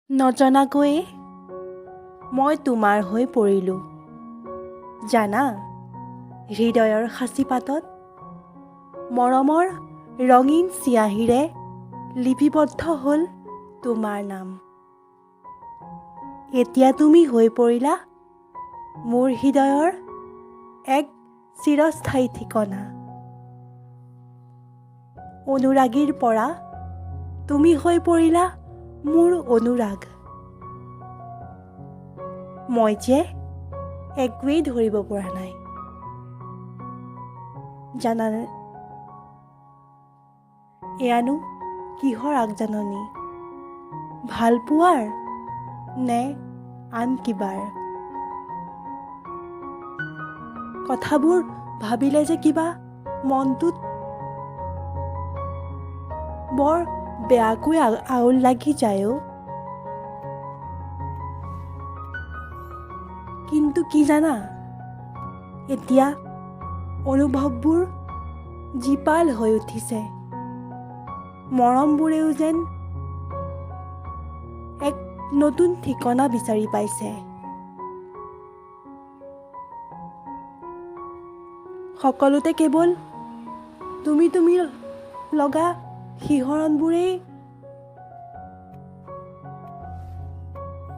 নজনাকৈয়ে মই তোমাৰ হৈ পৰিলোঁ। জানা, হৃদয়ৰ সাঁচিপাতত মৰমৰ ৰঙীন চিয়াহীৰে লিপিবদ্ধ হ'ল তোমাৰ নাম। এতিয়া তুমি হৈ পৰিলা মোৰ হৃদয়ৰ এক চিৰস্থায়ী ঠিকনা। অনুৰাগীৰ পৰা তুমি হৈ পৰিলা মোৰ অনুৰাগ। মই যে একোৱেই ধৰিব পৰা নাই। জানানে, এয়ানো কিহৰ আগজাননী, ভাল পোৱাৰ নে আন কিবাৰ? কথাবোৰ ভাবিলে যে কিবা মনটোত বৰ বেয়াকৈ আউল লাগি যায় অ'। কিন্তু কি জানা, এতিয়া অনুভৱবোৰ জীপাল হৈ উঠিছে। মৰমবোৰেও যেন এক নতুন ঠিকনা বিচাৰি পাইছে। সকলোতে কেৱল তুমি লগা শিহৰণবোৰেই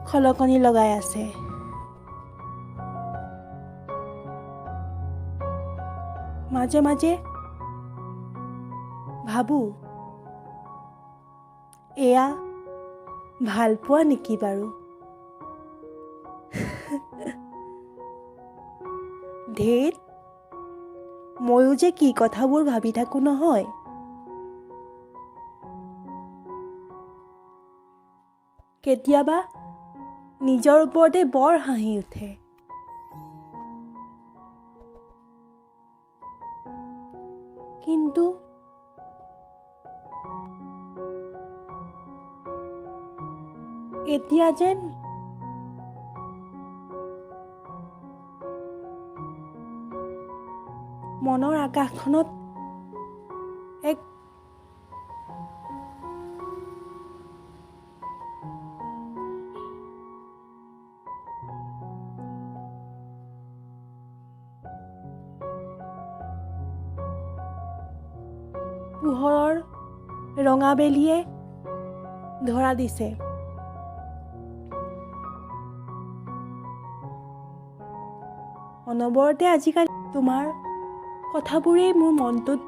খলকনি লগাই আছে। মাজে মাজে ভাবোঁ, এয়া ভাল পোৱা নেকি বাৰু? ধেত, ময়ো যে কি কথাবোৰ ভাবি থাকোঁ নহয়। কেতিয়াবা নিজৰ ওপৰতে বৰ হাঁহি উঠে। কিন্তু এতিয়া যেন মনৰ আকাশখনত এক পোহৰৰ ৰঙা বেলিয়ে ধৰা দিছে। অনবৰতে আজিকালি তোমাৰ কথাবোৰেই মোৰ মনটোত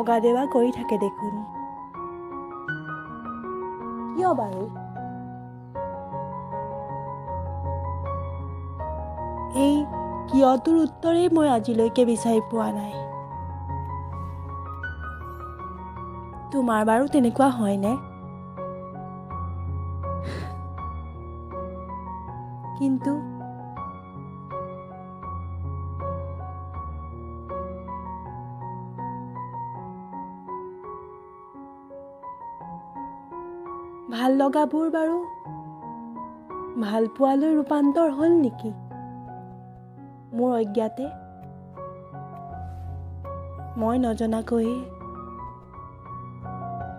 অগাদেৱা কৰি থাকে দেখোন। কিয় বাৰু? এই কিয়টোৰ উত্তৰেই মই আজিলৈকে বিচাৰি পোৱা নাই। তোমাৰ বাৰু তেনেকুৱা হয়নে? কিন্তু ভাল লগাবোৰ বাৰু ভাল পোৱালৈ ৰূপান্তৰ হ'ল নেকি মোৰ অজ্ঞাতে? মই নজনাকৈয়ে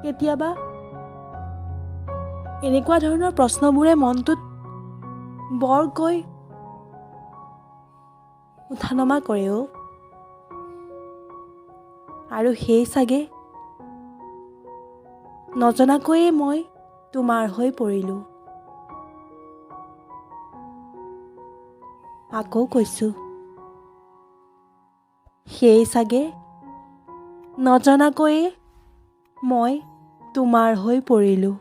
কেতিয়াবা এনেকুৱা ধৰণৰ প্ৰশ্নবোৰে মনটোত বৰকৈ উঠা-নমা কৰেও। আৰু সেই চাগে নজনাকৈয়ে মই তোমাৰ হৈ পৰিলোঁ। আকৌ কৈছোঁ, সেই চাগে নজনাকৈয়ে মই তোমাৰ হৈ পৰিলোঁ।